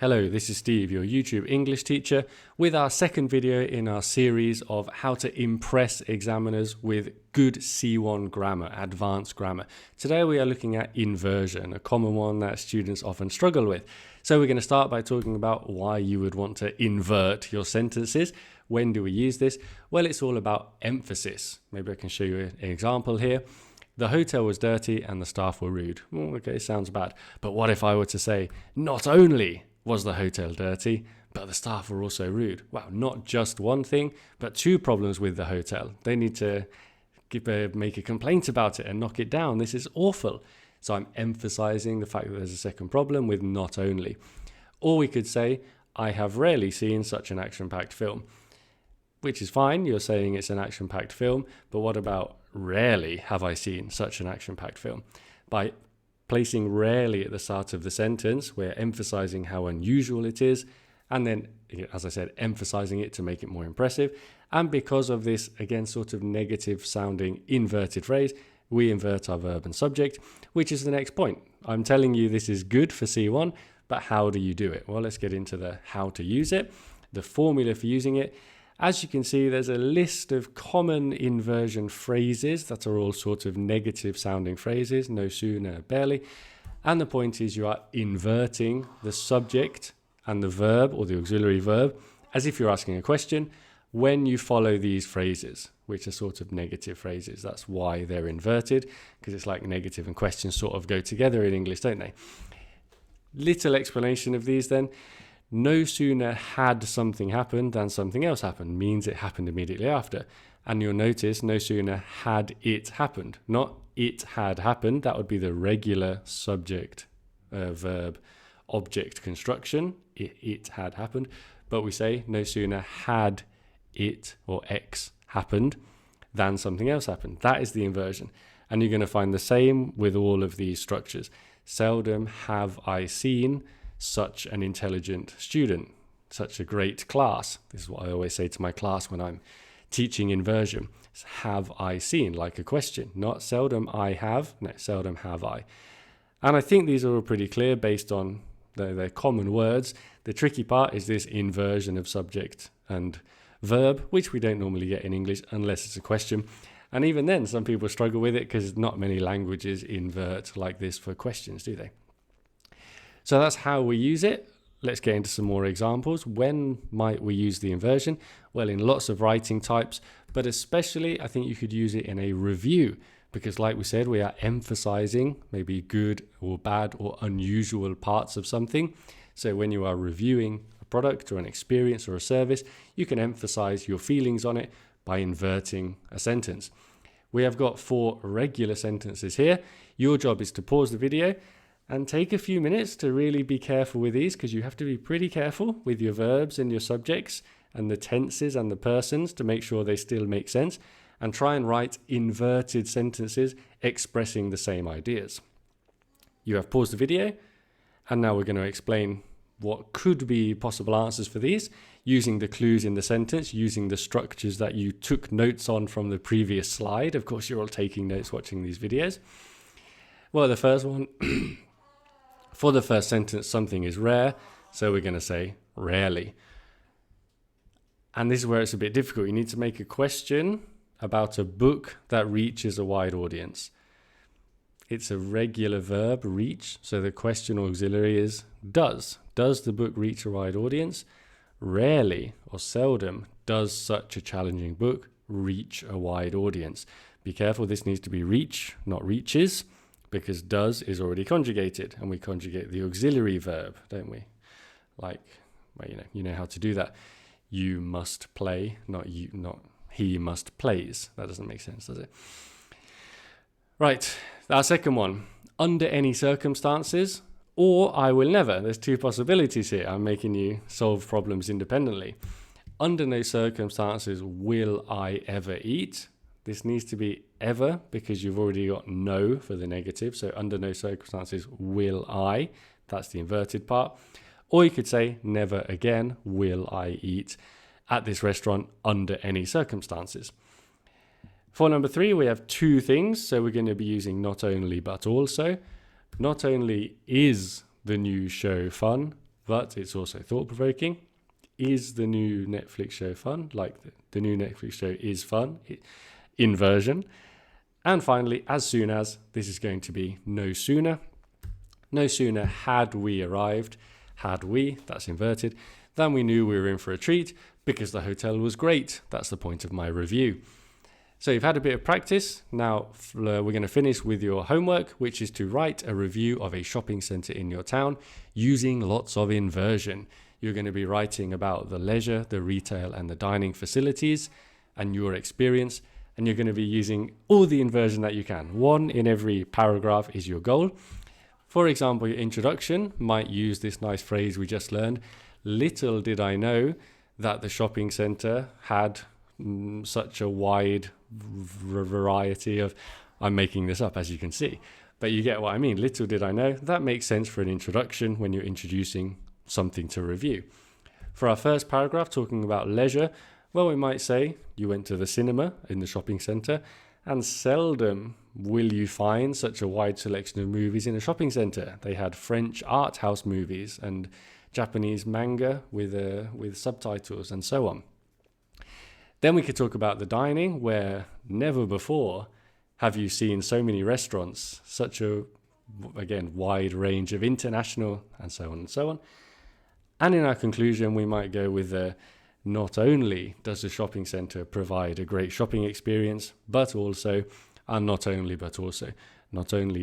Hello, this is Steve, your YouTube English teacher, with our second video in our series of how to impress examiners with good C1 grammar, advanced grammar. Today we are looking at inversion, a common one that students often struggle with. So we're going to start by talking about why you would want to invert your sentences. When do we use this? Well, it's all about emphasis. Maybe I can show you an example here. The hotel was dirty and the staff were rude. Okay, sounds bad. But what if I were to say, not only was the hotel dirty, but the staff were also rude? Wow, not just one thing, but two problems with the hotel. They need to make a complaint about it and knock it down. This is awful. So I'm emphasizing the fact that there's a second problem with not only. Or we could say, I have rarely seen such an action-packed film. Which is fine, you're saying it's an action-packed film, but what about rarely have I seen such an action-packed film? By placing rarely at the start of the sentence, we're emphasizing how unusual it is, and then, as I said, emphasizing it to make it more impressive. And because of this, again, sort of negative sounding inverted phrase, we invert our verb and subject, which is the next point. I'm telling you this is good for C1, but how do you do it? Well, let's get into the how to use it, the formula for using it. As you can see, there's a list of common inversion phrases that are all sort of negative sounding phrases, no sooner, barely. And the point is you are inverting the subject and the verb or the auxiliary verb as if you're asking a question when you follow these phrases, which are sort of negative phrases. That's why they're inverted, because it's like negative and question sort of go together in English, don't they? Little explanation of these then. No sooner had something happened than something else happened means it happened immediately after. And you'll notice no sooner had it happened, not it had happened. That would be the regular subject verb object construction. It had happened. But we say no sooner had it or X happened than something else happened. That is the inversion. And you're going to find the same with all of these structures. Seldom have I seen such an intelligent student, such a great class. This is what I always say to my class when I'm teaching inversion. It's have I seen, like a question, not seldom I have, no, seldom have I. And I think these are all pretty clear based on their common words. The tricky part is this inversion of subject and verb, which we don't normally get in English unless it's a question. And even then, some people struggle with it because not many languages invert like this for questions, do they? So that's how we use it. Let's get into some more examples. When might we use the inversion? Well, in lots of writing types, but especially I think you could use it in a review because like we said, we are emphasizing maybe good or bad or unusual parts of something. So when you are reviewing a product or an experience or a service, you can emphasize your feelings on it by inverting a sentence. We have got 4 regular sentences here. Your job is to pause the video and take a few minutes to really be careful with these because you have to be pretty careful with your verbs and your subjects and the tenses and the persons to make sure they still make sense, and try and write inverted sentences expressing the same ideas. You have paused the video, and now we're going to explain what could be possible answers for these using the clues in the sentence, using the structures that you took notes on from the previous slide. Of course, you're all taking notes watching these videos. Well, the first one, for the first sentence, something is rare, so we're going to say rarely. And this is where it's a bit difficult. You need to make a question about a book that reaches a wide audience. It's a regular verb, reach, so the question auxiliary is does. Does the book reach a wide audience? Rarely or seldom does such a challenging book reach a wide audience. Be careful, this needs to be reach, not reaches, because does is already conjugated, and we conjugate the auxiliary verb, don't we? Like, well, you know how to do that. You must play, not he must plays. That doesn't make sense, does it? Right, our second one. Under any circumstances, or I will never. There's 2 possibilities here. I'm making you solve problems independently. Under no circumstances will I ever eat. This needs to be ever because you've already got no for the negative. So under no circumstances will I. That's the inverted part. Or you could say never again will I eat at this restaurant under any circumstances. For number 3, we have 2 things. So we're going to be using not only but also. Not only is the new show fun, but it's also thought-provoking. Is the new Netflix show fun? Like the new Netflix show is fun. Inversion. And finally, as soon as, this is going to be no sooner. No sooner had we arrived, that's inverted, than we knew we were in for a treat because the hotel was great. That's the point of my review. So you've had a bit of practice. Now we're going to finish with your homework, which is to write a review of a shopping centre in your town using lots of inversion. You're going to be writing about the leisure, the retail and the dining facilities and your experience. And you're going to be using all the inversion that you can. 1 in every paragraph is your goal. For example, your introduction might use this nice phrase we just learned. Little did I know that the shopping centre had such a wide variety of, I'm making this up as you can see, but you get what I mean. Little did I know. That makes sense for an introduction when you're introducing something to review. For our first paragraph talking about leisure, well, we might say you went to the cinema in the shopping centre, and seldom will you find such a wide selection of movies in a shopping centre. They had French art house movies and Japanese manga with subtitles and so on. Then we could talk about the dining, where never before have you seen so many restaurants, such a, again, wide range of international and so on and so on. And in our conclusion, we might go with not only does the shopping centre provide a great shopping experience, but also, and not only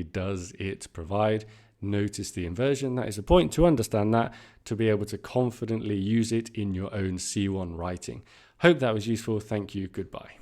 does it provide, notice the inversion. That is a point to understand that, to be able to confidently use it in your own C1 writing. Hope that was useful. Thank you. Goodbye.